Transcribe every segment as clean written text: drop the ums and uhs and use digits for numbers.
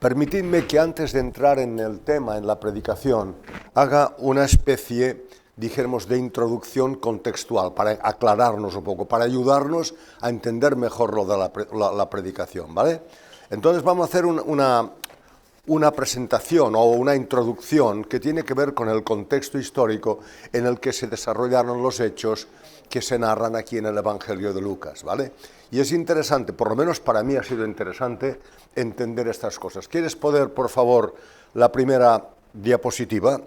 Permitidme que antes de entrar en el tema, en la predicación, haga una especie, dijéramos, de introducción contextual, para aclararnos un poco, para ayudarnos a entender mejor lo de la predicación, ¿vale? Entonces vamos a hacer una presentación o una introducción que tiene que ver con el contexto histórico en el que se desarrollaron los hechos que se narran aquí en el Evangelio de Lucas, ¿vale? Y es interesante, por lo menos para mí ha sido interesante entender estas cosas. ¿Quieres poner, por favor, la primera diapositiva?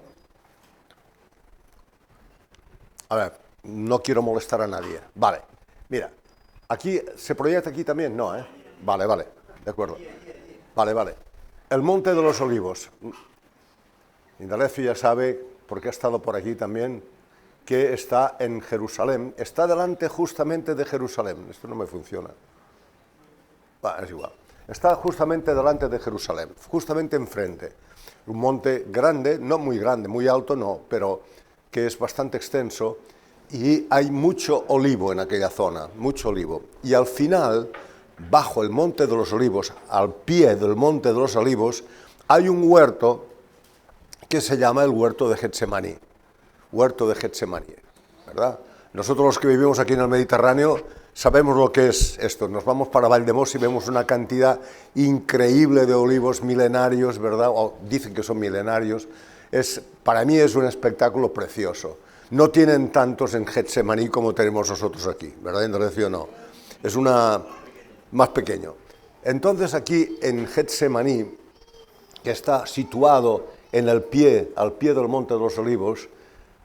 A ver, no quiero molestar a nadie. Vale, mira, aquí, ¿se proyecta aquí también? No, ¿eh? Vale, de acuerdo. Vale. El Monte de los Olivos. Indalecio ya sabe, porque ha estado por aquí también, que está en Jerusalén. Está delante justamente de Jerusalén. Esto no me funciona. Es igual. Está justamente delante de Jerusalén, justamente enfrente. Un monte grande, no muy grande, muy alto no, pero que es bastante extenso, y hay mucho olivo en aquella zona, mucho olivo. Y al final, bajo el Monte de los Olivos, al pie del Monte de los Olivos, hay un huerto que se llama el huerto de Getsemaní. Huerto de Getsemaní, ¿verdad? Nosotros los que vivimos aquí en el Mediterráneo sabemos lo que es esto. Nos vamos para Valdemós y vemos una cantidad increíble de olivos milenarios, ¿verdad? O dicen que son milenarios. Para mí es un espectáculo precioso. No tienen tantos en Getsemaní como tenemos nosotros aquí, ¿verdad? En Indalecio no. Es más pequeño. Entonces aquí en Getsemaní, que está situado al pie del Monte de los Olivos,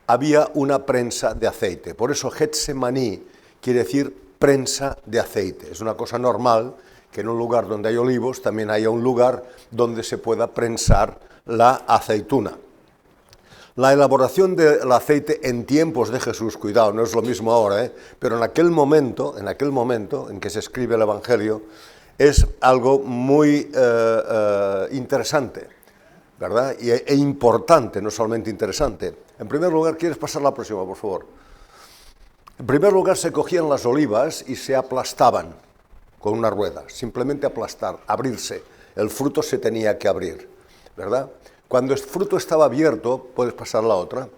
había una prensa de aceite. Por eso Getsemaní quiere decir prensa de aceite. Es una cosa normal que en un lugar donde hay olivos también haya un lugar donde se pueda prensar la aceituna. La elaboración del aceite en tiempos de Jesús, cuidado, no es lo mismo ahora, pero en aquel momento en que se escribe el Evangelio, es algo muy interesante, ¿verdad? E importante, no solamente interesante. En primer lugar, ¿quieres pasar la próxima, por favor? En primer lugar, se cogían las olivas y se aplastaban con una rueda, simplemente aplastar, abrirse. El fruto se tenía que abrir, ¿verdad? Cuando el fruto estaba abierto, puedes pasar la otra.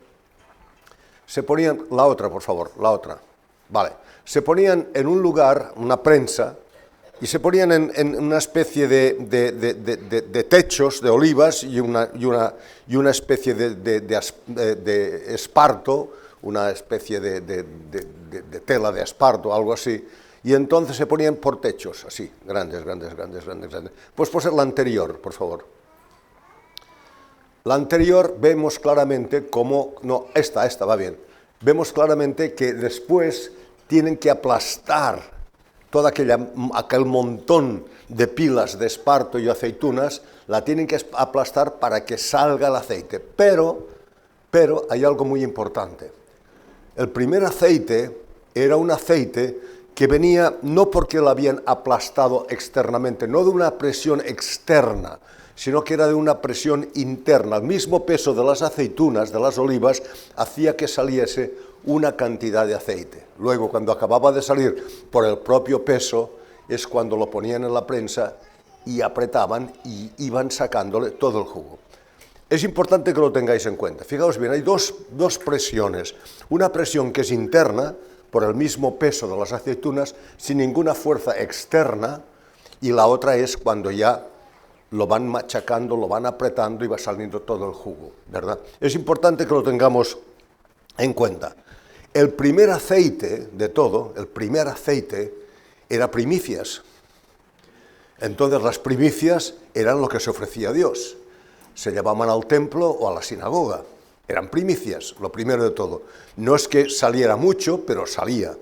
Se ponían, la otra, por favor, la otra. Vale. Se ponían en un lugar, una prensa, y se ponían en una especie de techos de olivas y una especie de esparto, una especie de tela de esparto, algo así, y entonces se ponían por techos, así, grandes. Pues ser la anterior, por favor. La anterior vemos claramente cómo, no, esta va bien, vemos claramente que después tienen que aplastar todo aquel montón de pilas de esparto y aceitunas, la tienen que aplastar para que salga el aceite. Pero hay algo muy importante. El primer aceite era un aceite que venía no porque lo habían aplastado externamente, no de una presión externa, sino que era de una presión interna. El mismo peso de las aceitunas, de las olivas, hacía que saliese una cantidad de aceite. Luego, cuando acababa de salir por el propio peso, es cuando lo ponían en la prensa y apretaban y iban sacándole todo el jugo. Es importante que lo tengáis en cuenta. Fijaos bien, hay dos presiones. Una presión que es interna, por el mismo peso de las aceitunas, sin ninguna fuerza externa, y la otra es cuando ya lo van machacando, lo van apretando y va saliendo todo el jugo, ¿verdad? Es importante que lo tengamos en cuenta. El primer aceite de todo, era primicias. Entonces las primicias eran lo que se ofrecía a Dios. Se llevaban al templo o a la sinagoga. Eran primicias, lo primero de todo. No es que saliera mucho, pero salía.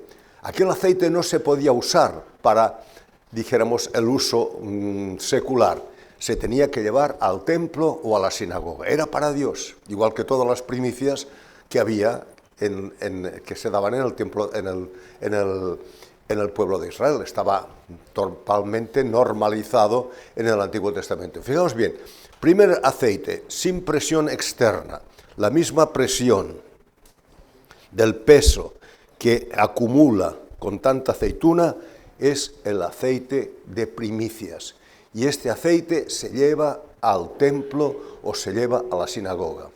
Aquel aceite no se podía usar para, dijéramos, el uso secular. Se tenía que llevar al templo o a la sinagoga. Era para Dios, igual que todas las primicias que había que se daban en el templo, en el pueblo de Israel. Estaba totalmente normalizado en el Antiguo Testamento. Fijaos bien, primer aceite, sin presión externa, la misma presión del peso que acumula con tanta aceituna es el aceite de primicias. y este aceite se lleva al templo o se lleva a la sinagoga.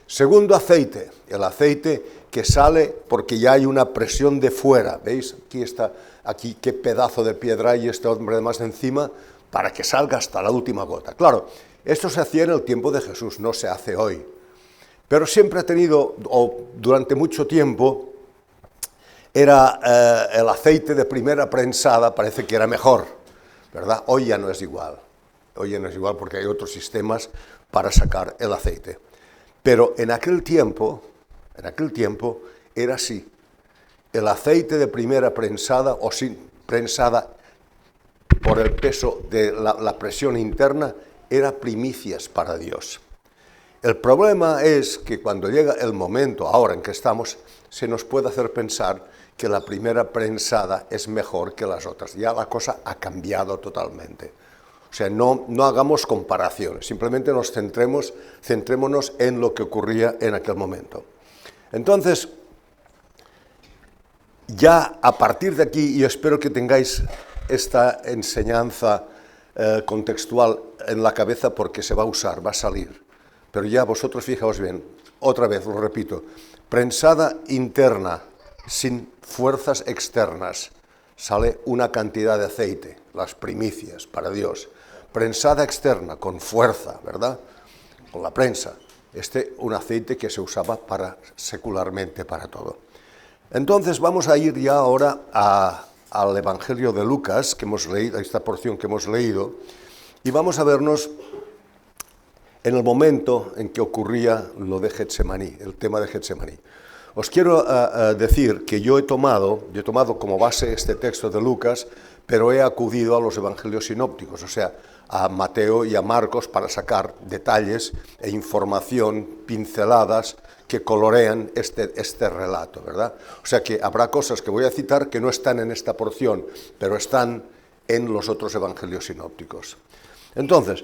Segundo aceite, el aceite que sale porque ya hay una presión de fuera. ¿Veis? Aquí qué pedazo de piedra hay este hombre además encima para que salga hasta la última gota. Claro, esto se hacía en el tiempo de Jesús, no se hace hoy. Pero siempre ha tenido, o durante mucho tiempo, era el aceite de primera prensada, parece que era mejor, ¿verdad? Hoy ya no es igual. Hoy ya no es igual porque hay otros sistemas para sacar el aceite. Pero en aquel tiempo era así. El aceite de primera prensada o sin prensada por el peso de la presión interna era primicias para Dios. El problema es que cuando llega el momento, ahora en que estamos, se nos puede hacer pensar que la primera prensada es mejor que las otras. Ya la cosa ha cambiado totalmente. O sea, no hagamos comparaciones, simplemente centrémonos en lo que ocurría en aquel momento. Entonces, ya a partir de aquí, y espero que tengáis esta enseñanza contextual en la cabeza porque se va a usar, va a salir. Pero ya vosotros fijaos bien, otra vez lo repito, prensada interna, sin fuerzas externas, sale una cantidad de aceite, las primicias para Dios. Prensada externa, con fuerza, ¿verdad? Con la prensa. Un aceite que se usaba secularmente para todo. Entonces vamos a ir ya ahora al Evangelio de Lucas, que hemos leído, esta porción que hemos leído, y vamos a vernos en el momento en que ocurría lo de Getsemaní, el tema de Getsemaní. Os quiero decir que yo he tomado como base este texto de Lucas, pero he acudido a los evangelios sinópticos, o sea, a Mateo y a Marcos para sacar detalles e información, pinceladas que colorean este relato, ¿verdad? O sea que habrá cosas que voy a citar que no están en esta porción, pero están en los otros evangelios sinópticos. Entonces,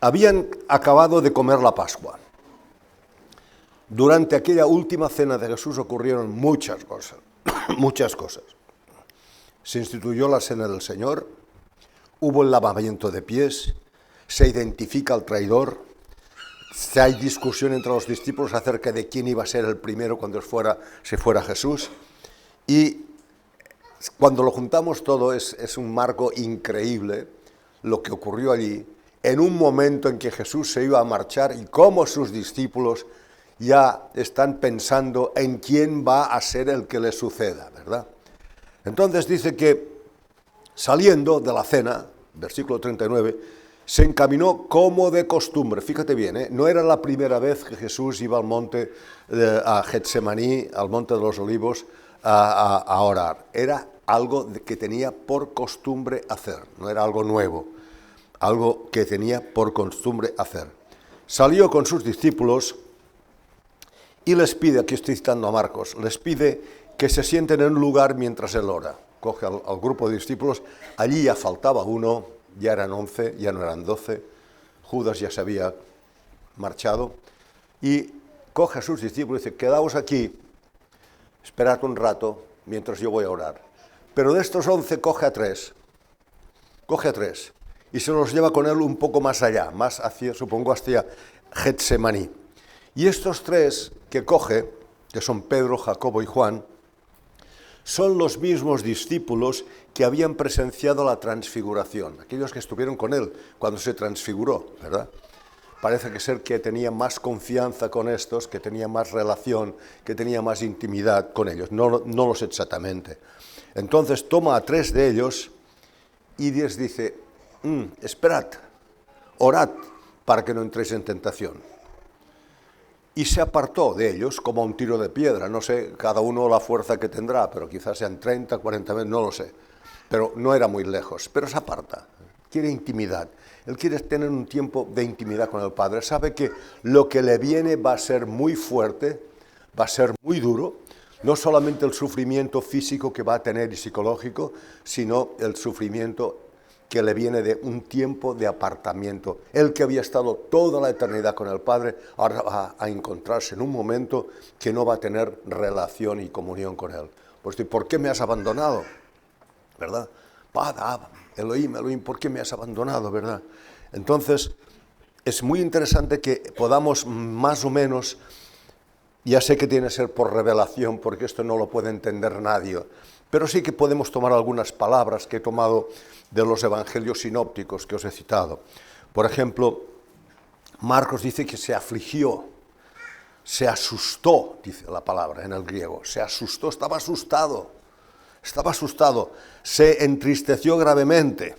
habían acabado de comer la Pascua. Durante aquella última cena de Jesús ocurrieron muchas cosas, muchas cosas. Se instituyó la cena del Señor, hubo el lavamiento de pies, se identifica al traidor, hay discusión entre los discípulos acerca de quién iba a ser el primero cuando se fuera Jesús, y cuando lo juntamos todo es un marco increíble lo que ocurrió allí, en un momento en que Jesús se iba a marchar y cómo sus discípulos ya están pensando en quién va a ser el que le suceda, ¿verdad? Entonces dice que saliendo de la cena, versículo 39, se encaminó como de costumbre. Fíjate bien, no era la primera vez que Jesús iba al monte, a Getsemaní, al monte de los olivos, a orar. Era algo que tenía por costumbre hacer, no era algo nuevo, algo que tenía por costumbre hacer. Salió con sus discípulos y les pide, aquí estoy citando a Marcos, les pide que se sienten en un lugar mientras él ora. Coge al grupo de discípulos, allí ya faltaba uno, ya eran 11, ya no eran 12, Judas ya se había marchado, y coge a sus discípulos y dice, quedaos aquí, esperad un rato mientras yo voy a orar. Pero de estos 11 coge a tres, y se los lleva con él un poco más allá, más hacia, supongo, hacia Getsemaní. Y estos tres que coge, que son Pedro, Jacobo y Juan, son los mismos discípulos que habían presenciado la transfiguración, aquellos que estuvieron con él cuando se transfiguró, ¿verdad? Parece que tenía más confianza con estos, que tenía más relación, que tenía más intimidad con ellos, no lo sé exactamente. Entonces toma a tres de ellos y les dice, esperad, orad para que no entréis en tentación. Y se apartó de ellos como a un tiro de piedra, no sé, cada uno la fuerza que tendrá, pero quizás sean 30, 40 veces, no lo sé. Pero no era muy lejos, pero se aparta, quiere intimidad. Él quiere tener un tiempo de intimidad con el Padre, sabe que lo que le viene va a ser muy fuerte, va a ser muy duro, no solamente el sufrimiento físico que va a tener y psicológico, sino el sufrimiento que le viene de un tiempo de apartamiento. Él que había estado toda la eternidad con el Padre, ahora va a encontrarse en un momento que no va a tener relación y comunión con Él. Pues, ¿por qué me has abandonado? ¿Verdad? Pada, Elohim, Elohim, ¿por qué me has abandonado, verdad? Entonces, es muy interesante que podamos más o menos, ya sé que tiene que ser por revelación, porque esto no lo puede entender nadie, pero sí que podemos tomar algunas palabras que he tomado de los evangelios sinópticos que os he citado. Por ejemplo, Marcos dice que se afligió, se asustó, dice la palabra en el griego, se asustó, estaba asustado, se entristeció gravemente.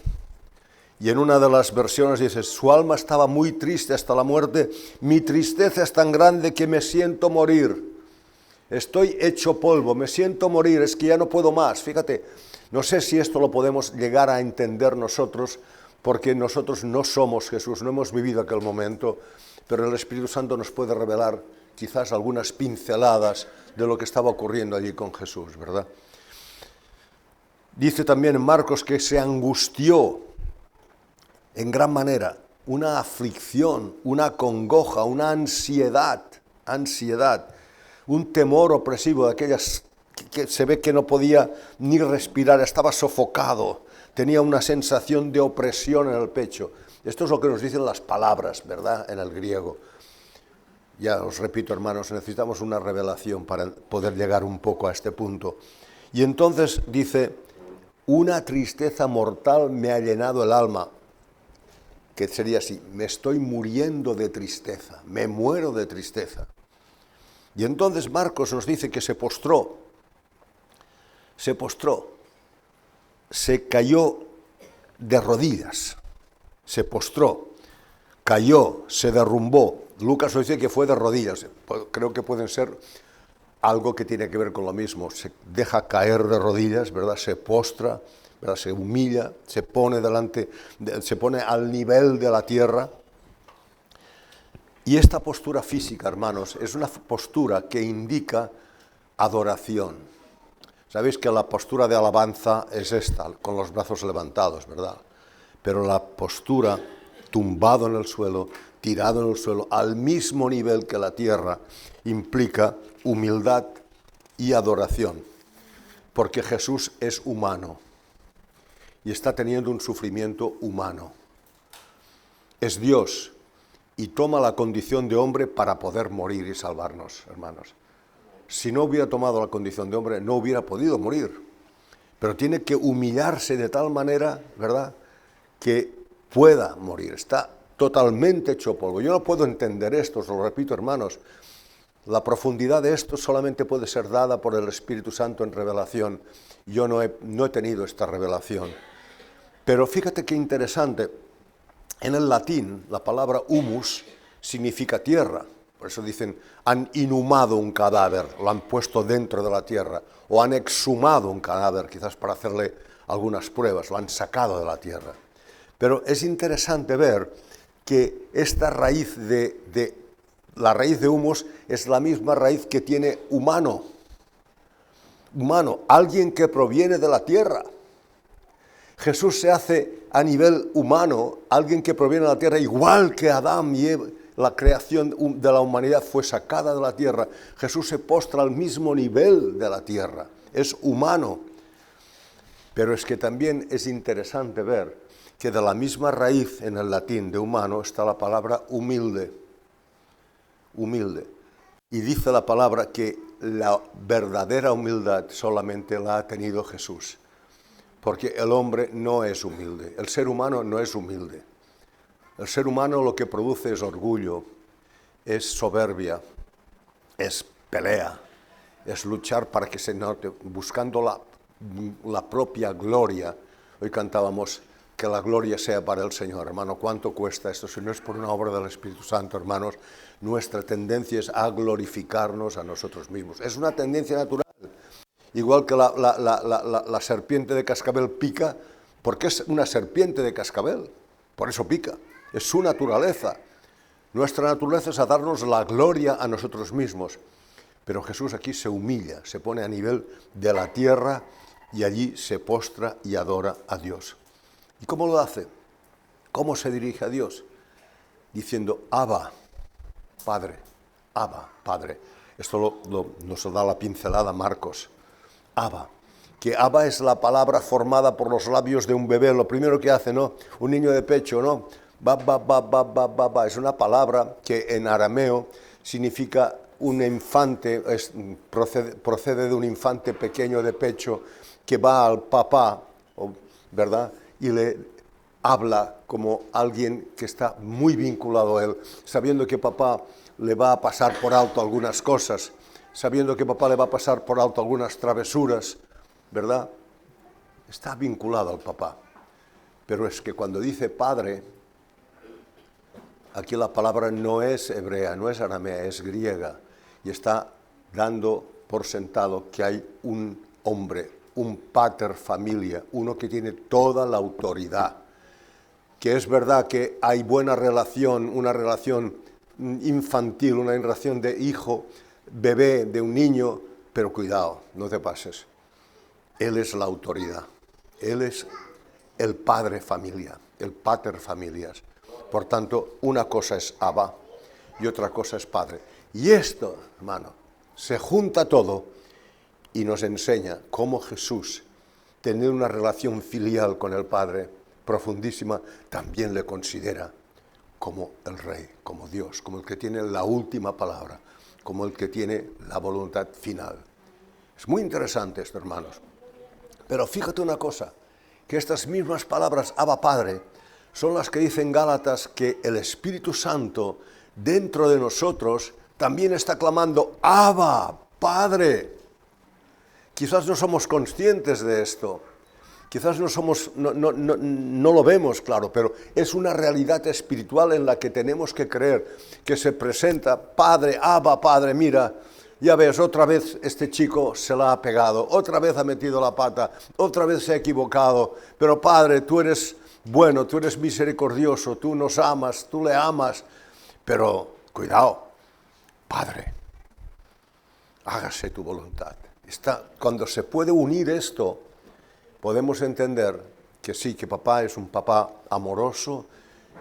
Y en una de las versiones dice, su alma estaba muy triste hasta la muerte, mi tristeza es tan grande que me siento morir. Estoy hecho polvo, me siento morir, es que ya no puedo más. Fíjate, no sé si esto lo podemos llegar a entender nosotros, porque nosotros no somos Jesús, no hemos vivido aquel momento, pero el Espíritu Santo nos puede revelar quizás algunas pinceladas de lo que estaba ocurriendo allí con Jesús, ¿verdad? Dice también en Marcos que se angustió en gran manera, una aflicción, una congoja, una ansiedad, un temor opresivo de aquellas que se ve que no podía ni respirar, estaba sofocado, tenía una sensación de opresión en el pecho. Esto es lo que nos dicen las palabras, ¿verdad?, en el griego. Ya os repito, hermanos, necesitamos una revelación para poder llegar un poco a este punto. Y entonces dice, una tristeza mortal me ha llenado el alma, que sería así, me estoy muriendo de tristeza, me muero de tristeza. Y entonces Marcos nos dice que se postró, se cayó de rodillas, se postró, cayó, se derrumbó. Lucas nos dice que fue de rodillas, creo que pueden ser algo que tiene que ver con lo mismo, se deja caer de rodillas, ¿verdad? Se postra, ¿verdad? Se humilla, se pone al nivel de la tierra. Y esta postura física, hermanos, es una postura que indica adoración. Sabéis que la postura de alabanza es esta, con los brazos levantados, ¿verdad? Pero la postura tumbado en el suelo, tirado en el suelo, al mismo nivel que la tierra, implica humildad y adoración. Porque Jesús es humano y está teniendo un sufrimiento humano. Es Dios y toma la condición de hombre para poder morir y salvarnos, hermanos. Si no hubiera tomado la condición de hombre, no hubiera podido morir. Pero tiene que humillarse de tal manera, ¿verdad?, que pueda morir. Está totalmente hecho polvo. Yo no puedo entender esto, os lo repito, hermanos. La profundidad de esto solamente puede ser dada por el Espíritu Santo en revelación. Yo no he tenido esta revelación. Pero fíjate qué interesante. En el latín, la palabra humus significa tierra. Por eso dicen, han inhumado un cadáver, lo han puesto dentro de la tierra. O han exhumado un cadáver, quizás para hacerle algunas pruebas, lo han sacado de la tierra. Pero es interesante ver que esta raíz la raíz de humus es la misma raíz que tiene humano. Humano, alguien que proviene de la tierra. Jesús se hace a nivel humano, alguien que proviene de la tierra, igual que Adán y Eva, la creación de la humanidad fue sacada de la tierra. Jesús se postra al mismo nivel de la tierra, es humano. Pero es que también es interesante ver que de la misma raíz en el latín de humano está la palabra humilde. Humilde. Y dice la palabra que la verdadera humildad solamente la ha tenido Jesús. Porque el hombre no es humilde, el ser humano no es humilde. El ser humano lo que produce es orgullo, es soberbia, es pelea, es luchar para que se note, buscando la propia gloria. Hoy cantábamos que la gloria sea para el Señor. Hermano, ¿cuánto cuesta esto? Si no es por una obra del Espíritu Santo, hermanos, nuestra tendencia es a glorificarnos a nosotros mismos. Es una tendencia natural. Igual que la serpiente de cascabel pica, porque es una serpiente de cascabel, por eso pica, es su naturaleza. Nuestra naturaleza es a darnos la gloria a nosotros mismos, pero Jesús aquí se humilla, se pone a nivel de la tierra y allí se postra y adora a Dios. ¿Y cómo lo hace? ¿Cómo se dirige a Dios? Diciendo, Abba, Padre, Abba, Padre. Esto nos da la pincelada Marcos. Abba, que Abba es la palabra formada por los labios de un bebé, lo primero que hace, ¿no? Un niño de pecho, ¿no? Ba, ba, ba, ba, ba, ba, ba. Es una palabra que en arameo significa un infante, procede de un infante pequeño de pecho que va al papá, ¿verdad? Y le habla como alguien que está muy vinculado a él, sabiendo que papá le va a pasar por alto algunas cosas, sabiendo que papá le va a pasar por alto algunas travesuras, ¿verdad? Está vinculado al papá. Pero es que cuando dice padre, aquí la palabra no es hebrea, no es aramea, es griega, y está dando por sentado que hay un hombre, un pater familia, uno que tiene toda la autoridad, que es verdad que hay buena relación, una relación infantil, una relación de hijo, bebé, de un niño, pero cuidado, no te pases. Él es la autoridad, Él es el padre familia, el pater familias. Por tanto, una cosa es Abba y otra cosa es padre. Y esto, hermano, se junta todo y nos enseña cómo Jesús, tener una relación filial con el Padre profundísima, también le considera como el Rey, como Dios, como el que tiene la última palabra, como el que tiene la voluntad final. Es muy interesante esto, hermanos. Pero fíjate una cosa, que estas mismas palabras, Abba Padre, son las que dicen Gálatas que el Espíritu Santo dentro de nosotros también está clamando, Abba, Padre. Quizás no somos conscientes de esto, quizás no lo vemos claro, pero es una realidad espiritual en la que tenemos que creer, que se presenta, Padre, Abba, Padre, mira, ya ves, otra vez este chico se la ha pegado, otra vez ha metido la pata, otra vez se ha equivocado, pero Padre, tú eres bueno, tú eres misericordioso, tú nos amas, tú le amas, pero cuidado, Padre, hágase tu voluntad. Cuando se puede unir esto, podemos entender que sí, que papá es un papá amoroso,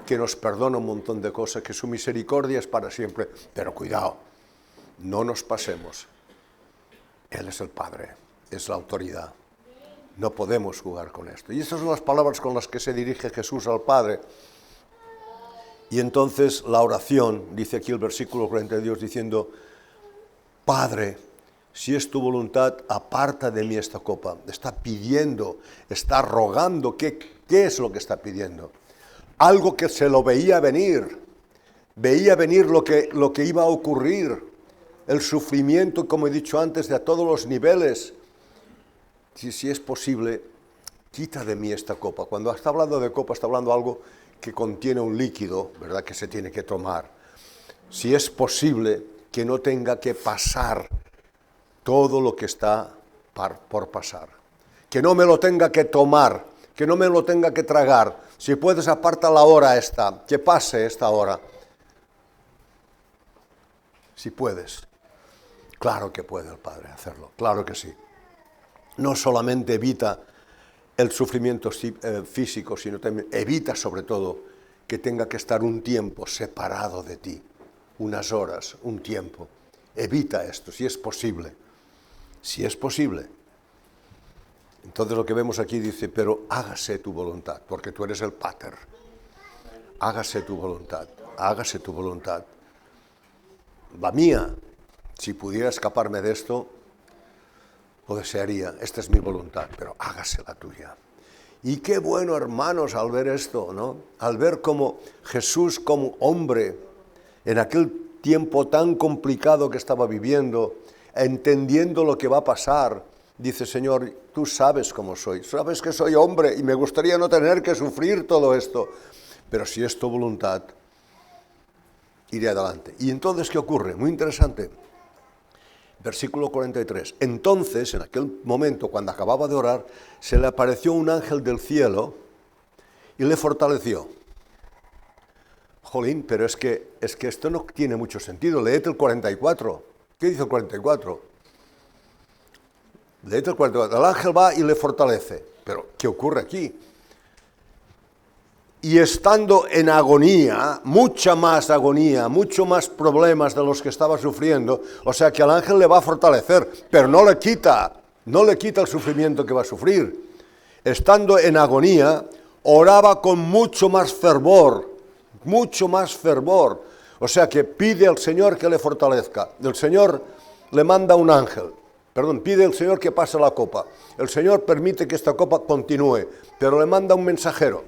que nos perdona un montón de cosas, que su misericordia es para siempre, pero cuidado, no nos pasemos. Él es el Padre, es la autoridad. No podemos jugar con esto. Y estas son las palabras con las que se dirige Jesús al Padre. Y entonces la oración, dice aquí el versículo 42, diciendo, Padre, si es tu voluntad, aparta de mí esta copa. Está pidiendo, está rogando. ¿Qué es lo que está pidiendo? Algo que se lo veía venir lo que iba a ocurrir, el sufrimiento, como he dicho antes, de a todos los niveles. Si es posible, quita de mí esta copa. Cuando está hablando de copa, está hablando de algo que contiene un líquido, ¿verdad?, que se tiene que tomar. Si es posible, que no tenga que pasar todo lo que está por pasar. Que no me lo tenga que tomar, que no me lo tenga que tragar. Si puedes, aparta la hora esta, que pase esta hora. Si puedes. Claro que puede el Padre hacerlo, claro que sí. No solamente evita el sufrimiento físico, sino también evita sobre todo que tenga que estar un tiempo separado de ti, unas horas, un tiempo. Evita esto, si es posible. Si es posible. Entonces lo que vemos aquí dice, pero hágase tu voluntad, porque tú eres el Pater. Hágase tu voluntad, hágase tu voluntad. La mía, si pudiera escaparme de esto, lo desearía, esta es mi voluntad, pero hágase la tuya. Y qué bueno, hermanos, al ver esto, ¿no? Al ver cómo Jesús, como hombre, en aquel tiempo tan complicado que estaba viviendo, entendiendo lo que va a pasar, dice, Señor, tú sabes cómo soy, sabes que soy hombre y me gustaría no tener que sufrir todo esto, pero si es tu voluntad, iré adelante. Y entonces, ¿qué ocurre? Muy interesante. Versículo 43. Entonces, en aquel momento, cuando acababa de orar, se le apareció un ángel del cielo y le fortaleció. Jolín, pero es que esto no tiene mucho sentido. Leed el 44. ¿Qué dice el 44? Leed el 44. El ángel va y le fortalece. Pero, ¿qué ocurre aquí? Y estando en agonía, mucha más agonía, mucho más problemas de los que estaba sufriendo, o sea que el ángel le va a fortalecer, pero no le quita no le quita el sufrimiento que va a sufrir. Estando en agonía, oraba con mucho más fervor, mucho más fervor. O sea que pide al Señor que le fortalezca. El Señor le manda un ángel. Pide al Señor que pase la copa. El Señor permite que esta copa continúe, pero le manda un mensajero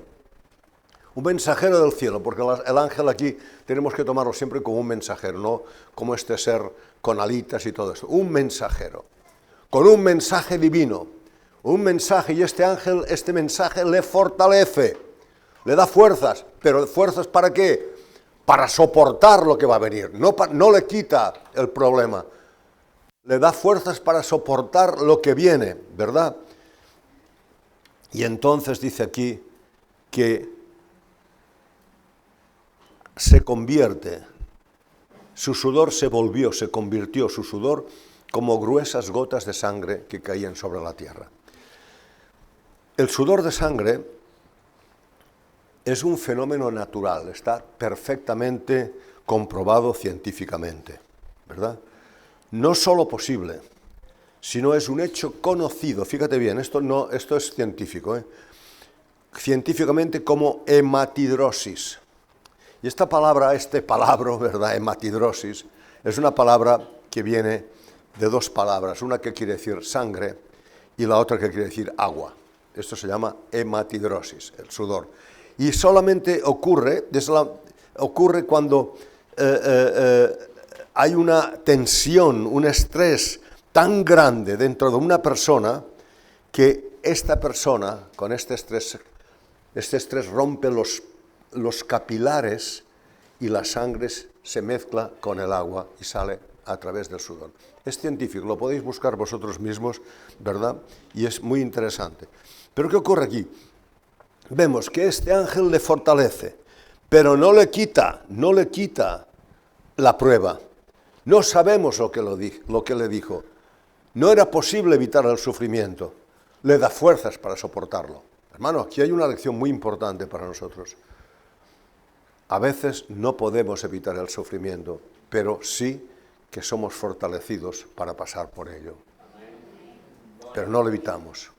del cielo, porque el ángel aquí tenemos que tomarlo siempre como un mensajero, no como este ser con alitas y todo eso. Un mensajero, con un mensaje divino, un mensaje, y este mensaje le fortalece, le da fuerzas, pero fuerzas ¿para qué? Para soportar lo que va a venir, no le quita el problema. Le da fuerzas para soportar lo que viene, ¿verdad? Y entonces dice aquí que se convierte, su sudor se convirtió su sudor como gruesas gotas de sangre que caían sobre la tierra. El sudor de sangre es un fenómeno natural, está perfectamente comprobado científicamente, ¿verdad? No solo posible, sino es un hecho conocido. Fíjate bien, esto es científico, científicamente como hematidrosis. Y esta palabra, ¿verdad? Hematidrosis, es una palabra que viene de dos palabras, una que quiere decir sangre y la otra que quiere decir agua. Esto se llama hematidrosis, el sudor. Y solamente ocurre cuando hay una tensión, un estrés tan grande dentro de una persona que esta persona, con este estrés rompe los capilares y la sangre se mezcla con el agua y sale a través del sudor. Es científico, lo podéis buscar vosotros mismos, ¿verdad? Y es muy interesante. Pero ¿qué ocurre aquí? Vemos que este ángel le fortalece, pero no le quita la prueba. No sabemos lo que le dijo. No era posible evitar el sufrimiento. Le da fuerzas para soportarlo. Hermano, aquí hay una lección muy importante para nosotros. A veces no podemos evitar el sufrimiento, pero sí que somos fortalecidos para pasar por ello. Pero no lo evitamos.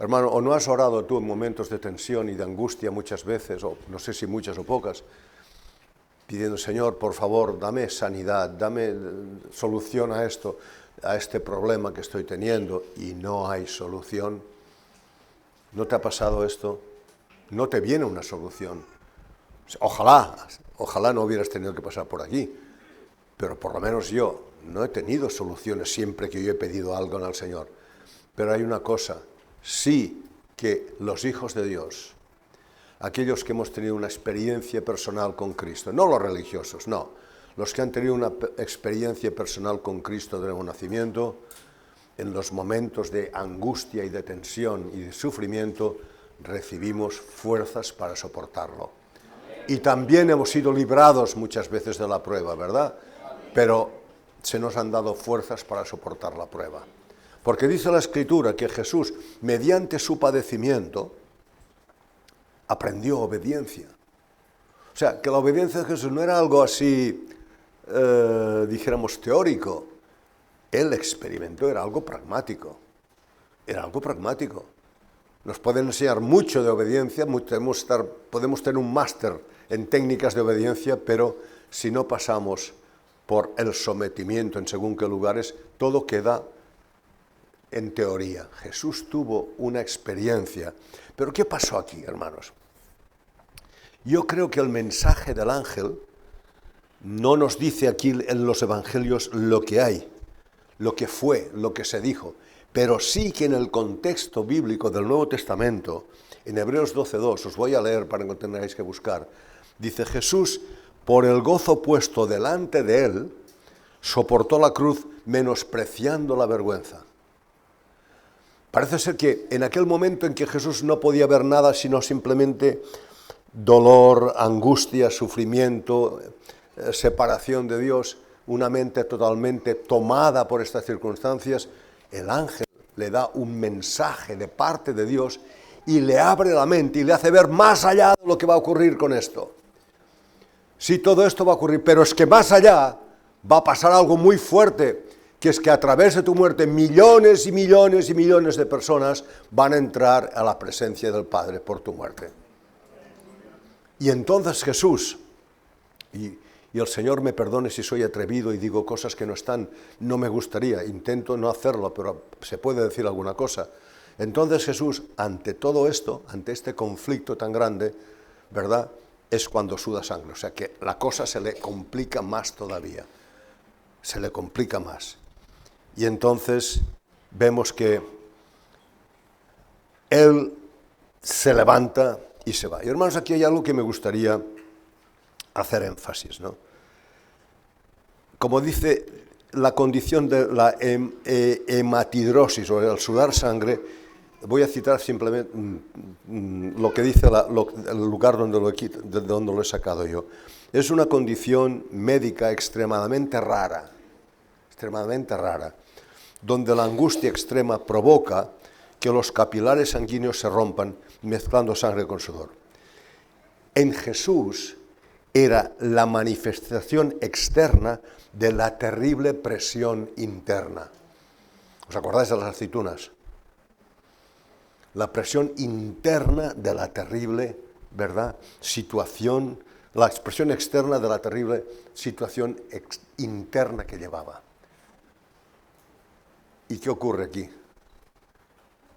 Hermano, ¿o no has orado tú en momentos de tensión y de angustia muchas veces, o no sé si muchas o pocas, pidiendo, Señor, por favor, dame sanidad, dame solución a esto, a este problema que estoy teniendo, y no hay solución? ¿No te ha pasado esto? No te viene una solución. Ojalá no hubieras tenido que pasar por aquí, pero por lo menos yo no he tenido soluciones siempre que yo he pedido algo al Señor. Pero hay una cosa, sí que los hijos de Dios, aquellos que hemos tenido una experiencia personal con Cristo, no los religiosos, no, los que han tenido una experiencia personal con Cristo de nuevo nacimiento, en los momentos de angustia y de tensión y de sufrimiento, recibimos fuerzas para soportarlo. Y también hemos sido librados muchas veces de la prueba, ¿verdad? Pero se nos han dado fuerzas para soportar la prueba. Porque dice la Escritura que Jesús, mediante su padecimiento, aprendió obediencia. O sea, que la obediencia de Jesús no era algo así, dijéramos, teórico. Él experimentó, era algo pragmático. Era algo pragmático. Nos pueden enseñar mucho de obediencia, podemos tener un máster en técnicas de obediencia, pero si no pasamos por el sometimiento en según qué lugares, todo queda en teoría. Jesús tuvo una experiencia. Pero ¿qué pasó aquí, hermanos? Yo creo que el mensaje del ángel no nos dice aquí en los evangelios lo que hay, lo que fue, lo que se dijo, pero sí que en el contexto bíblico del Nuevo Testamento, en Hebreos 12:2, os voy a leer para que no tengáis que buscar, dice: Jesús, por el gozo puesto delante de él, soportó la cruz menospreciando la vergüenza. Parece ser que en aquel momento en que Jesús no podía ver nada sino simplemente dolor, angustia, sufrimiento, separación de Dios, una mente totalmente tomada por estas circunstancias, el ángel le da un mensaje de parte de Dios y le abre la mente y le hace ver más allá de lo que va a ocurrir con esto. Sí, todo esto va a ocurrir, pero es que más allá va a pasar algo muy fuerte que es que a través de tu muerte millones y millones y millones de personas van a entrar a la presencia del Padre por tu muerte. Y entonces Jesús, y el Señor me perdone si soy atrevido y digo cosas que no me gustaría, intento no hacerlo, pero se puede decir alguna cosa. Entonces Jesús, ante todo esto, ante este conflicto tan grande, ¿verdad?, es cuando suda sangre. O sea que la cosa se le complica más todavía. Se le complica más. Y entonces vemos que Él se levanta y se va. Y hermanos, aquí hay algo que me gustaría hacer énfasis, ¿no? Como dice la condición de la hematidrosis o el sudar sangre, voy a citar simplemente lo que dice el lugar donde lo he sacado yo. Es una condición médica extremadamente rara, donde la angustia extrema provoca que los capilares sanguíneos se rompan mezclando sangre con sudor. En Jesús era la manifestación externa de la terrible presión interna. ¿Os acordáis de las aceitunas? La presión interna de la terrible, ¿verdad?, situación, la expresión externa de la terrible situación interna que llevaba. ¿Y qué ocurre aquí?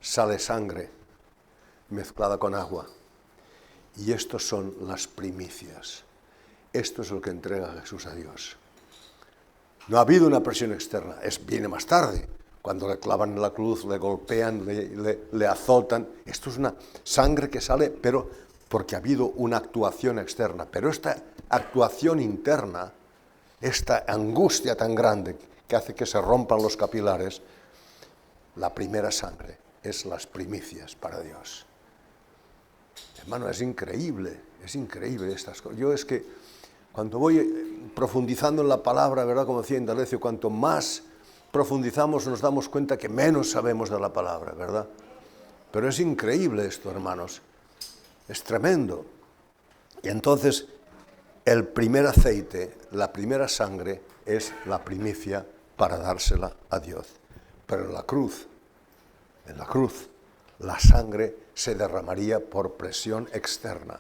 Sale sangre mezclada con agua. Y estos son las primicias. Esto es lo que entrega Jesús a Dios. No ha habido una presión externa, viene más tarde, cuando le clavan en la cruz, le golpean, le azotan. Esto es una sangre que sale, pero porque ha habido una actuación externa. Pero esta actuación interna, esta angustia tan grande que hace que se rompan los capilares, la primera sangre es las primicias para Dios. Hermano, es increíble estas cosas. Yo es que cuando voy profundizando en la palabra, ¿verdad?, como decía Indalecio, cuanto más profundizamos nos damos cuenta que menos sabemos de la palabra, ¿verdad? Pero es increíble esto, hermanos. Es tremendo. Y entonces, el primer aceite, la primera sangre, es la primicia para dársela a Dios. Pero en la cruz, la sangre se derramaría por presión externa,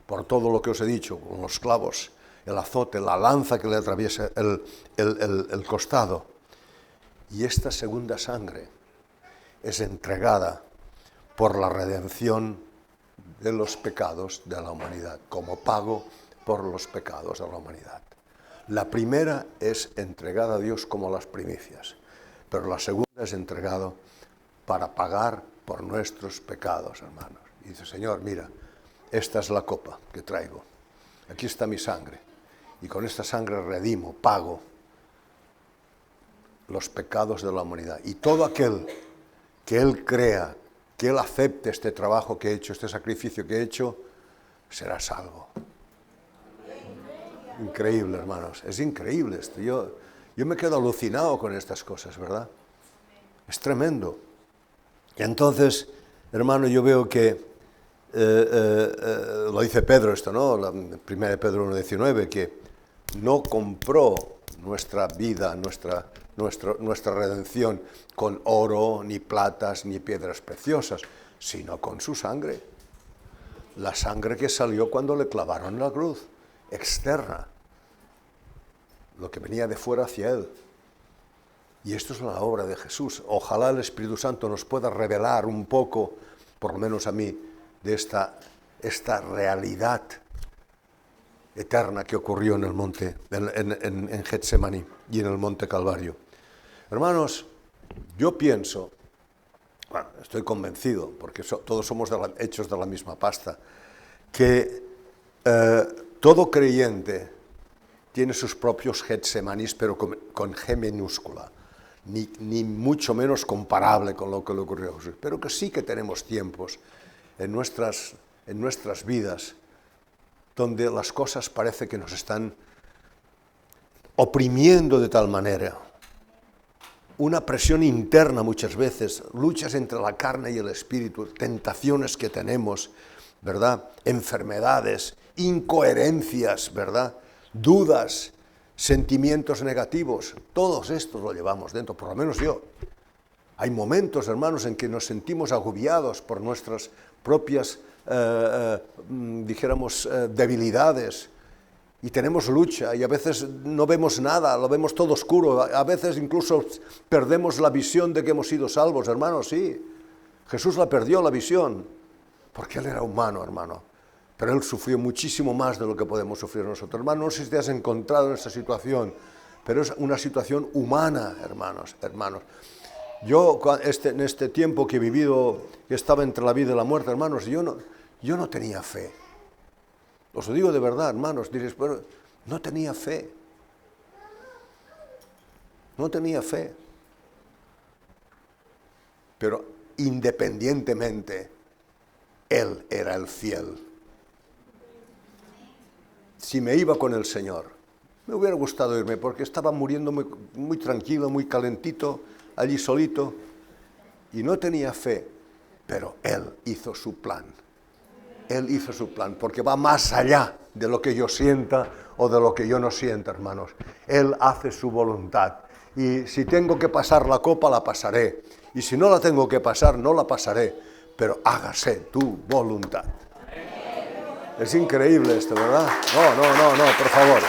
por todo lo que os he dicho, con los clavos, el azote, la lanza que le atraviesa el costado. Y esta segunda sangre es entregada por la redención de los pecados de la humanidad, como pago por los pecados de la humanidad. La primera es entregada a Dios como las primicias, pero la segunda es entregada para pagar por nuestros pecados, hermanos. Y dice, Señor, mira, esta es la copa que traigo, aquí está mi sangre, y con esta sangre redimo, pago los pecados de la humanidad. Y todo aquel que Él crea, que Él acepte este trabajo que he hecho, este sacrificio que he hecho, será salvo. Increíble, hermanos, es increíble esto. Yo me quedo alucinado con estas cosas, ¿verdad? Es tremendo. Y entonces, hermano, yo veo que, lo dice Pedro esto, ¿no? La 1 Pedro 1:19, que no compró nuestra vida, nuestra redención con oro, ni platas, ni piedras preciosas, sino con su sangre. La sangre que salió cuando le clavaron en la cruz, externa, lo que venía de fuera hacia Él. Y esto es la obra de Jesús. Ojalá el Espíritu Santo nos pueda revelar un poco, por lo menos a mí, de esta realidad eterna que ocurrió en el monte, en Getsemaní y en el monte Calvario. Hermanos, yo pienso, bueno, estoy convencido, porque todos somos hechos de la misma pasta, que todo creyente tiene sus propios Getsemanís, pero con G minúscula, ni mucho menos comparable con lo que le ocurrió a Jesús, pero que sí que tenemos tiempos en nuestras vidas donde las cosas parece que nos están oprimiendo de tal manera. Una presión interna muchas veces, luchas entre la carne y el espíritu, tentaciones que tenemos, ¿verdad? Enfermedades, incoherencias, ¿verdad? Dudas, sentimientos negativos, todos estos lo llevamos dentro, por lo menos yo. Hay momentos, hermanos, en que nos sentimos agobiados por nuestras propias, dijéramos, debilidades, y tenemos lucha, y a veces no vemos nada, lo vemos todo oscuro, a veces incluso perdemos la visión de que hemos sido salvos, hermanos, sí. Jesús la perdió, la visión, porque Él era humano, hermano, pero Él sufrió muchísimo más de lo que podemos sufrir nosotros. Hermano, no sé si te has encontrado en esta situación, pero es una situación humana, hermanos. Yo, en este tiempo que he vivido, que estaba entre la vida y la muerte, hermanos, yo no tenía fe. Os lo digo de verdad, hermanos, diréis, bueno, no tenía fe. No tenía fe. Pero independientemente, Él era el fiel. Si me iba con el Señor, me hubiera gustado irme, porque estaba muriendo muy tranquilo, muy calentito, allí solito, y no tenía fe, pero Él hizo su plan. Él hizo su plan, porque va más allá de lo que yo sienta o de lo que yo no sienta, hermanos. Él hace su voluntad. Y si tengo que pasar la copa, la pasaré. Y si no la tengo que pasar, no la pasaré. Pero hágase tu voluntad. Es increíble esto, ¿verdad? No, por favor.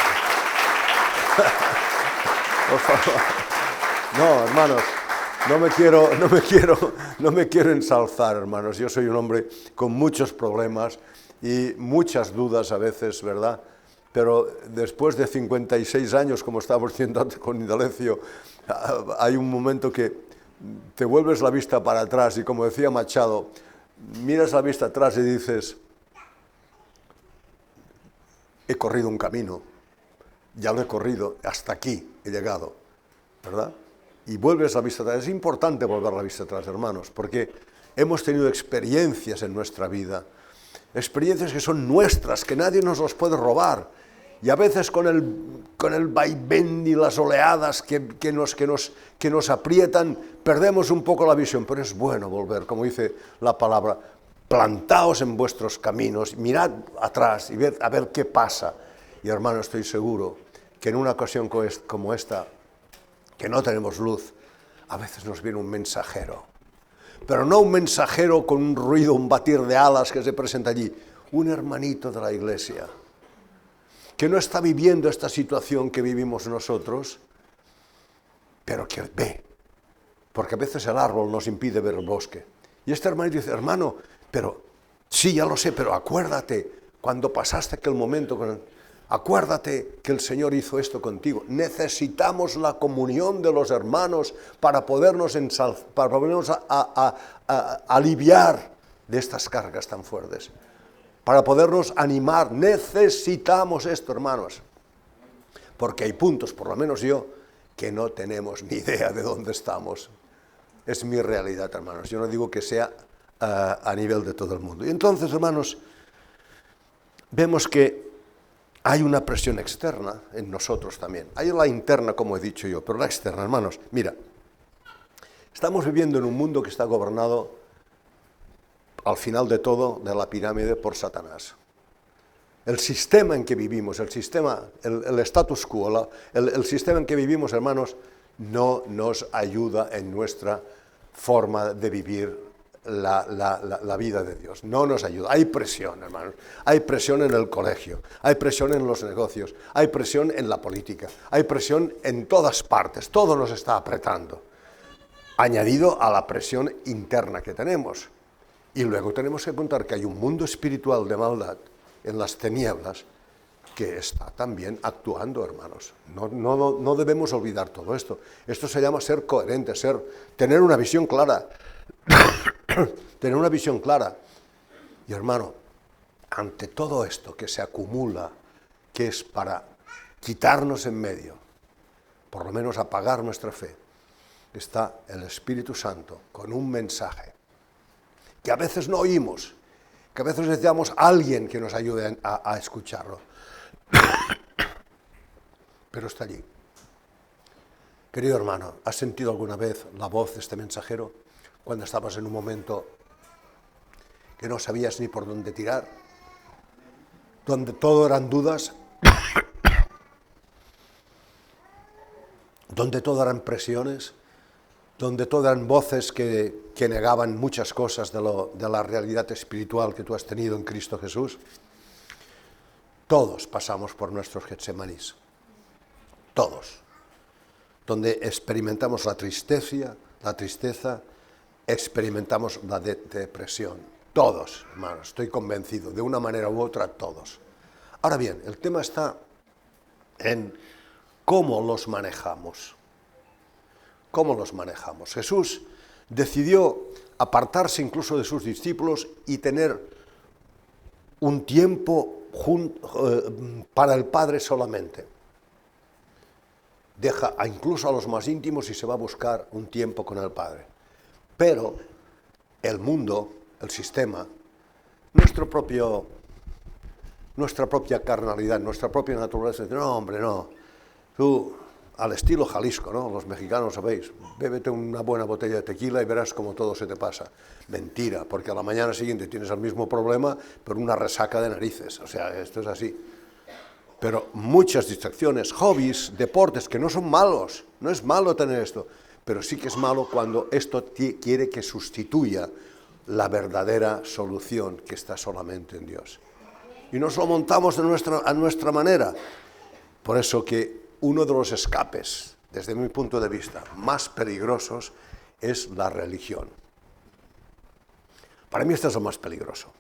Por favor. No, hermanos. No me quiero ensalzar, hermanos. Yo soy un hombre con muchos problemas y muchas dudas a veces, ¿verdad? Pero después de 56 años, como estábamos diciendo antes con Indalecio, hay un momento que te vuelves la vista para atrás y, como decía Machado, miras la vista atrás y dices, he corrido un camino, ya lo he corrido, hasta aquí he llegado, ¿verdad? Y vuelves la vista atrás. Es importante volver la vista atrás, hermanos, porque hemos tenido experiencias en nuestra vida, experiencias que son nuestras, que nadie nos los puede robar, y a veces con el vaivén y las oleadas que nos aprietan, perdemos un poco la visión, pero es bueno volver, como dice la palabra, plantaos en vuestros caminos, mirad atrás y ved a ver qué pasa. Y hermano, estoy seguro que en una ocasión como esta, que no tenemos luz, a veces nos viene un mensajero, pero no un mensajero con un ruido, un batir de alas que se presenta allí, un hermanito de la iglesia, que no está viviendo esta situación que vivimos nosotros, pero que ve, porque a veces el árbol nos impide ver el bosque. Y este hermanito dice, hermano, pero sí, ya lo sé, pero acuérdate, cuando pasaste aquel momento con acuérdate que el Señor hizo esto contigo. Necesitamos la comunión de los hermanos para podernos aliviar de estas cargas tan fuertes, para podernos animar. Necesitamos esto, hermanos, porque hay puntos, por lo menos yo, que no tenemos ni idea de dónde estamos. Es mi realidad, hermanos. Yo no digo que sea a nivel de todo el mundo. Y entonces, hermanos, vemos que hay una presión externa en nosotros también. Hay la interna, como he dicho yo, pero la externa, hermanos, mira, estamos viviendo en un mundo que está gobernado, al final de todo, de la pirámide por Satanás. El sistema en que vivimos, el status quo, el sistema en que vivimos, hermanos, no nos ayuda en nuestra forma de vivir la vida de Dios. No nos ayuda. Hay presión, hermanos. Hay presión en el colegio, hay presión en los negocios, hay presión en la política, hay presión en todas partes. Todo nos está apretando, añadido a la presión interna que tenemos. Y luego tenemos que contar que hay un mundo espiritual de maldad en las tinieblas que está también actuando, hermanos. No debemos olvidar todo esto. Esto se llama ser coherente, tener una visión clara. Tener una visión clara. Y hermano, ante todo esto que se acumula, que es para quitarnos en medio, por lo menos apagar nuestra fe, está el Espíritu Santo con un mensaje que a veces no oímos, que a veces necesitamos a alguien que nos ayude a escucharlo. Pero está allí. Querido hermano, ¿has sentido alguna vez la voz de este mensajero cuando estabas en un momento que no sabías ni por dónde tirar, donde todo eran dudas? donde todo eran presiones, donde todo eran voces que negaban muchas cosas de la realidad espiritual que tú has tenido en Cristo Jesús. Todos pasamos por nuestros Getsemanís, todos, donde experimentamos la tristeza, experimentamos la depresión, todos, hermanos, estoy convencido, de una manera u otra, todos. Ahora bien, el tema está en cómo los manejamos. ¿Cómo los manejamos? Jesús decidió apartarse incluso de sus discípulos y tener un tiempo para el Padre solamente. Deja incluso a los más íntimos y se va a buscar un tiempo con el Padre. Pero el mundo, el sistema, nuestra propia carnalidad, nuestra propia naturaleza, dice, no, hombre, no, tú, al estilo Jalisco, ¿no? Los mexicanos, sabéis, bébete una buena botella de tequila y verás cómo todo se te pasa. Mentira, porque a la mañana siguiente tienes el mismo problema, pero una resaca de narices, o sea, esto es así. Pero muchas distracciones, hobbies, deportes, que no son malos, no es malo tener esto, pero sí que es malo cuando esto quiere que sustituya la verdadera solución que está solamente en Dios. Y nos lo montamos a nuestra manera. Por eso que uno de los escapes, desde mi punto de vista, más peligrosos es la religión. Para mí esto es lo más peligroso.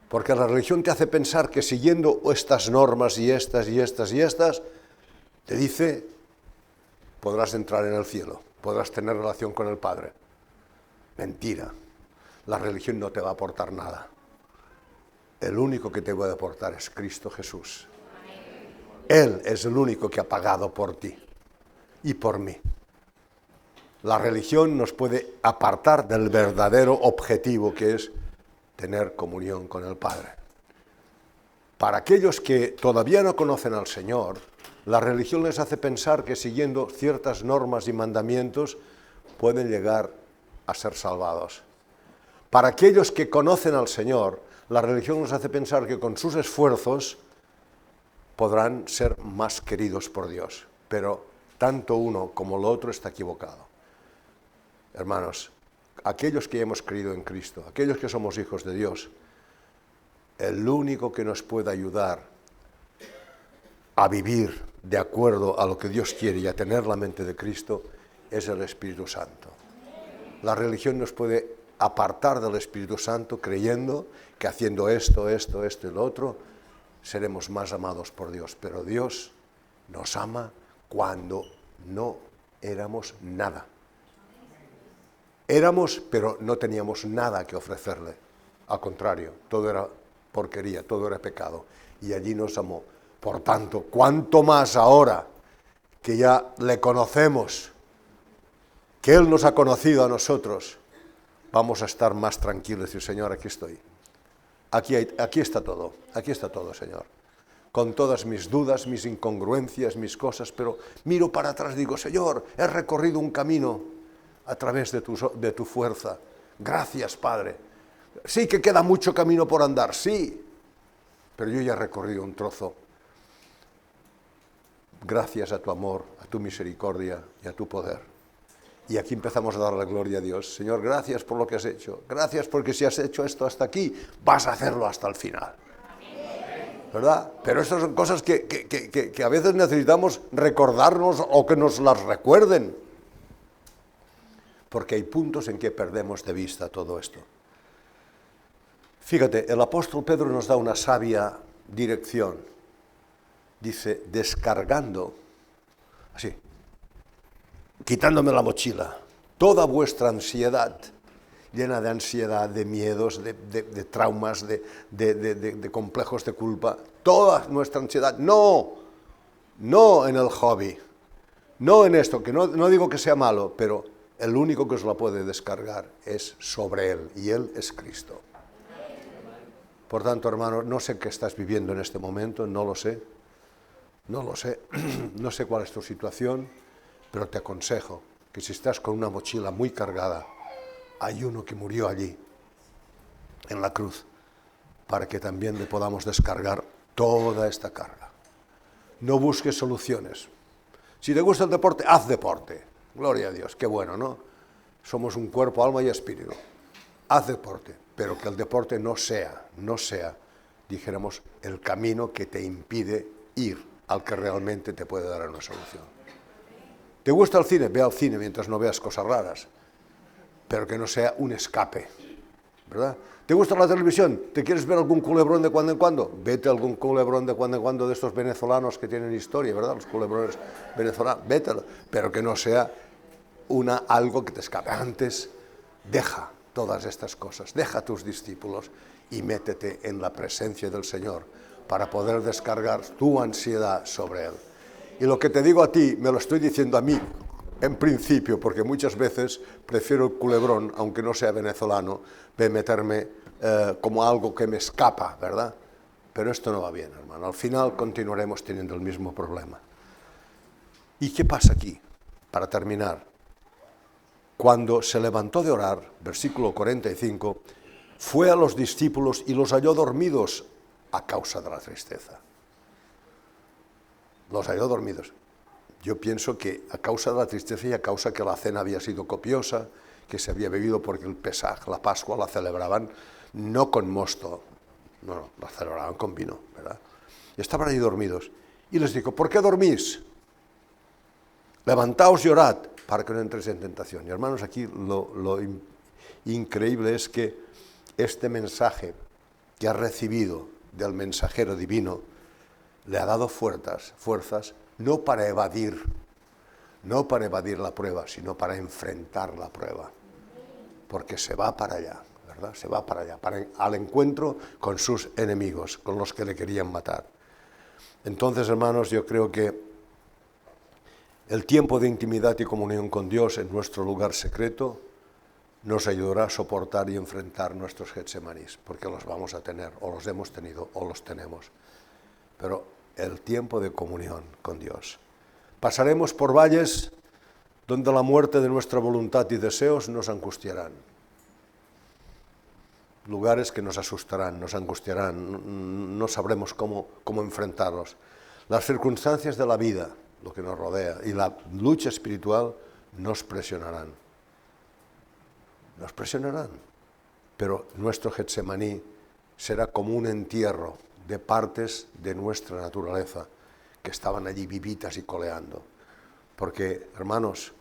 Porque la religión te hace pensar que siguiendo estas normas y estas, te dice, podrás entrar en el cielo, podrás tener relación con el Padre. Mentira. La religión no te va a aportar nada. El único que te puede aportar es Cristo Jesús. Él es el único que ha pagado por ti y por mí. La religión nos puede apartar del verdadero objetivo que es tener comunión con el Padre. Para aquellos que todavía no conocen al Señor, la religión les hace pensar que siguiendo ciertas normas y mandamientos pueden llegar a ser salvados. Para aquellos que conocen al Señor, la religión les hace pensar que con sus esfuerzos podrán ser más queridos por Dios, pero tanto uno como lo otro está equivocado. Hermanos, aquellos que hemos creído en Cristo, aquellos que somos hijos de Dios, el único que nos puede ayudar a vivir de acuerdo a lo que Dios quiere y a tener la mente de Cristo es el Espíritu Santo. La religión nos puede apartar del Espíritu Santo creyendo que haciendo esto y lo otro, seremos más amados por Dios. Pero Dios nos ama cuando no éramos nada. Éramos, pero no teníamos nada que ofrecerle. Al contrario, todo era porquería, todo era pecado. Y allí nos amó. Por tanto, ¿cuánto más ahora que ya le conocemos, que Él nos ha conocido a nosotros, vamos a estar más tranquilos y decir, Señor, aquí estoy. Aquí está todo, Señor. Con todas mis dudas, mis incongruencias, mis cosas, pero miro para atrás y digo, Señor, he recorrido un camino a través de tu fuerza. Gracias, Padre. Sí que queda mucho camino por andar, sí, pero yo ya he recorrido un trozo. Gracias a tu amor, a tu misericordia y a tu poder. Y aquí empezamos a dar la gloria a Dios. Señor, gracias por lo que has hecho. Gracias porque si has hecho esto hasta aquí, vas a hacerlo hasta el final. ¿Verdad? Pero estas son cosas que a veces necesitamos recordarnos o que nos las recuerden. Porque hay puntos en que perdemos de vista todo esto. Fíjate, el apóstol Pedro nos da una sabia dirección. Dice, descargando, así, quitándome la mochila, toda vuestra ansiedad, llena de ansiedad, de miedos, de traumas, de complejos de culpa, toda nuestra ansiedad, no en el hobby, no en esto, que no digo que sea malo, pero el único que os la puede descargar es sobre Él, y Él es Cristo. Por tanto, hermano, no sé qué estás viviendo en este momento, no lo sé, no sé cuál es tu situación, pero te aconsejo que si estás con una mochila muy cargada, hay uno que murió allí, en la cruz, para que también le podamos descargar toda esta carga. No busques soluciones. Si te gusta el deporte, haz deporte. Gloria a Dios, qué bueno, ¿no? Somos un cuerpo, alma y espíritu. Haz deporte, pero que el deporte no sea, dijéramos, el camino que te impide ir al que realmente te puede dar una solución. ¿Te gusta el cine? Ve al cine mientras no veas cosas raras, pero que no sea un escape, ¿verdad? ¿Te gusta la televisión? ¿Te quieres ver algún culebrón de cuando en cuando? Vete a algún culebrón de cuando en cuando de estos venezolanos que tienen historia, ¿verdad? Los culebrones venezolanos, vételo, pero que no sea algo que te escape. Antes, deja todas estas cosas, deja a tus discípulos y métete en la presencia del Señor para poder descargar tu ansiedad sobre Él. Y lo que te digo a ti, me lo estoy diciendo a mí, en principio, porque muchas veces prefiero el culebrón, aunque no sea venezolano, de meterme como algo que me escapa, ¿verdad? Pero esto no va bien, hermano. Al final continuaremos teniendo el mismo problema. ¿Y qué pasa aquí? Para terminar, cuando se levantó de orar, versículo 45, fue a los discípulos y los halló dormidos a causa de la tristeza. Los halló dormidos. Yo pienso que a causa de la tristeza y a causa que la cena había sido copiosa, que se había bebido porque el Pesaj, la Pascua, la celebraban no con mosto, no, la celebraban con vino, ¿verdad? Y estaban ahí dormidos. Y les dijo, ¿por qué dormís? Levantaos y orad para que no entréis en tentación. Y hermanos, aquí lo increíble es que este mensaje que ha recibido del mensajero divino le ha dado fuerzas no para evadir la prueba, sino para enfrentar la prueba. Porque se va para allá, ¿verdad? Se va para allá, al encuentro con sus enemigos, con los que le querían matar. Entonces, hermanos, yo creo que el tiempo de intimidad y comunión con Dios en nuestro lugar secreto nos ayudará a soportar y enfrentar nuestros Getsemaníes, porque los vamos a tener, o los hemos tenido, o los tenemos. Pero el tiempo de comunión con Dios. Pasaremos por valles donde la muerte de nuestra voluntad y deseos nos angustiarán. Lugares que nos asustarán, nos angustiarán, no sabremos cómo enfrentarlos. Las circunstancias de la vida, lo que nos rodea, y la lucha espiritual nos presionarán. Nos presionarán. Pero nuestro Getsemaní será como un entierro de partes de nuestra naturaleza que estaban allí vivitas y coleando. Porque, hermanos,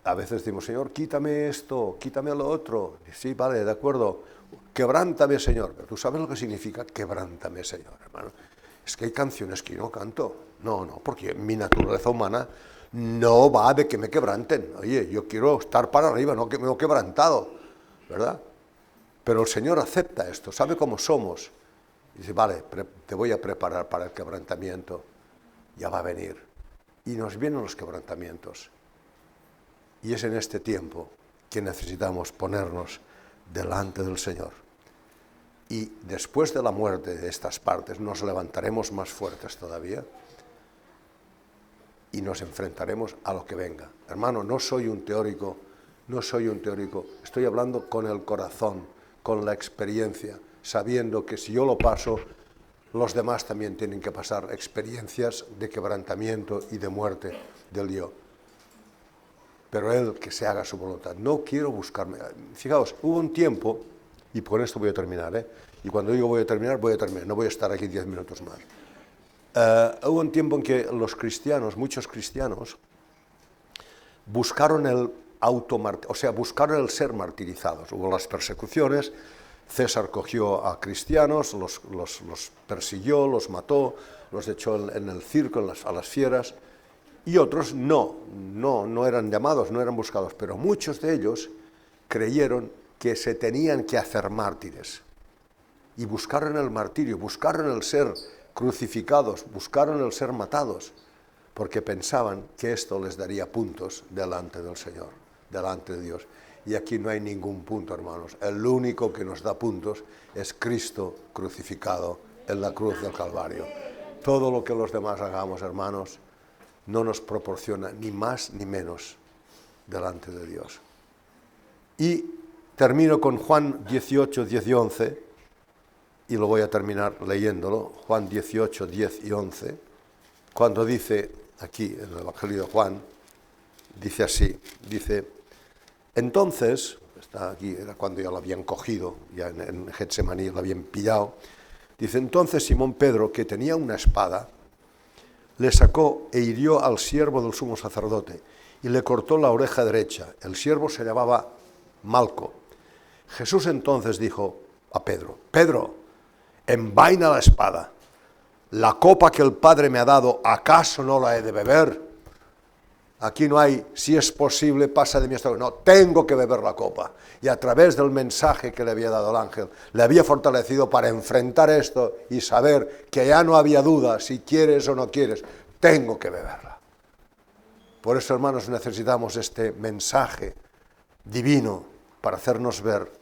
a veces decimos, Señor, quítame esto, quítame lo otro. Y sí, vale, de acuerdo, quebrántame, Señor. Pero tú sabes lo que significa quebrántame, Señor, hermano. Es que hay canciones que yo no canto. No, porque mi naturaleza humana no va de que me quebranten. Oye, yo quiero estar para arriba, no que me he quebrantado, ¿verdad? Pero el Señor acepta esto, sabe cómo somos. Y dice, vale, te voy a preparar para el quebrantamiento. Ya va a venir. Y nos vienen los quebrantamientos. Y es en este tiempo que necesitamos ponernos delante del Señor. Y después de la muerte de estas partes nos levantaremos más fuertes todavía y nos enfrentaremos a lo que venga. Hermano, no soy un teórico, estoy hablando con el corazón, con la experiencia, sabiendo que si yo lo paso, los demás también tienen que pasar experiencias de quebrantamiento y de muerte del yo. Pero Él que se haga su voluntad. No quiero buscarme. Fijaos, hubo un tiempo, y con esto voy a terminar, y cuando digo voy a terminar, no voy a estar aquí 10 minutos más. Hubo un tiempo en que los cristianos, muchos cristianos, buscaron buscaron el ser martirizados. Hubo las persecuciones, César cogió a cristianos, los persiguió, los mató, los echó en el circo, a las fieras, y otros no eran llamados, no eran buscados, pero muchos de ellos creyeron que se tenían que hacer mártires, y buscaron el martirio, buscaron el ser crucificados, buscaron el ser matados, porque pensaban que esto les daría puntos delante del Señor, delante de Dios. Y aquí no hay ningún punto, hermanos. El único que nos da puntos es Cristo crucificado en la cruz del Calvario. Todo lo que los demás hagamos, hermanos, no nos proporciona ni más ni menos delante de Dios. Y termino con Juan 18, 10 y 11, y lo voy a terminar leyéndolo, Juan 18, 10 y 11, cuando dice, aquí en el Evangelio de Juan, dice así, dice, entonces, está aquí, era cuando ya lo habían cogido, ya en Getsemaní lo habían pillado, dice, entonces Simón Pedro, que tenía una espada, le sacó e hirió al siervo del sumo sacerdote y le cortó la oreja derecha. El siervo se llamaba Malco. Jesús entonces dijo a Pedro, Pedro, envaina la espada. La copa que el Padre me ha dado, ¿acaso no la he de beber? Aquí no hay, si es posible, pasa de mí esto. No, tengo que beber la copa. Y a través del mensaje que le había dado el ángel, le había fortalecido para enfrentar esto y saber que ya no había duda, si quieres o no quieres, tengo que beberla. Por eso, hermanos, necesitamos este mensaje divino para hacernos ver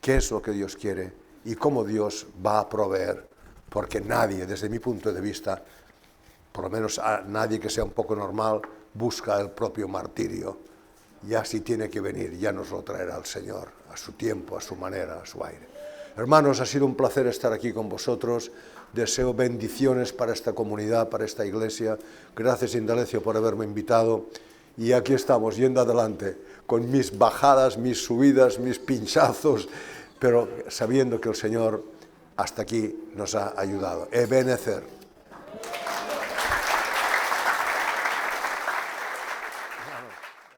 qué es lo que Dios quiere y cómo Dios va a proveer. Porque nadie, desde mi punto de vista, por lo menos a nadie que sea un poco normal, busca el propio martirio. Ya si tiene que venir, ya nos lo traerá el Señor, a su tiempo, a su manera, a su aire. Hermanos, ha sido un placer estar aquí con vosotros. Deseo bendiciones para esta comunidad, para esta iglesia. Gracias, Indalecio, por haberme invitado. Y aquí estamos, yendo adelante, con mis bajadas, mis subidas, mis pinchazos, pero sabiendo que el Señor hasta aquí nos ha ayudado. Ebenezer.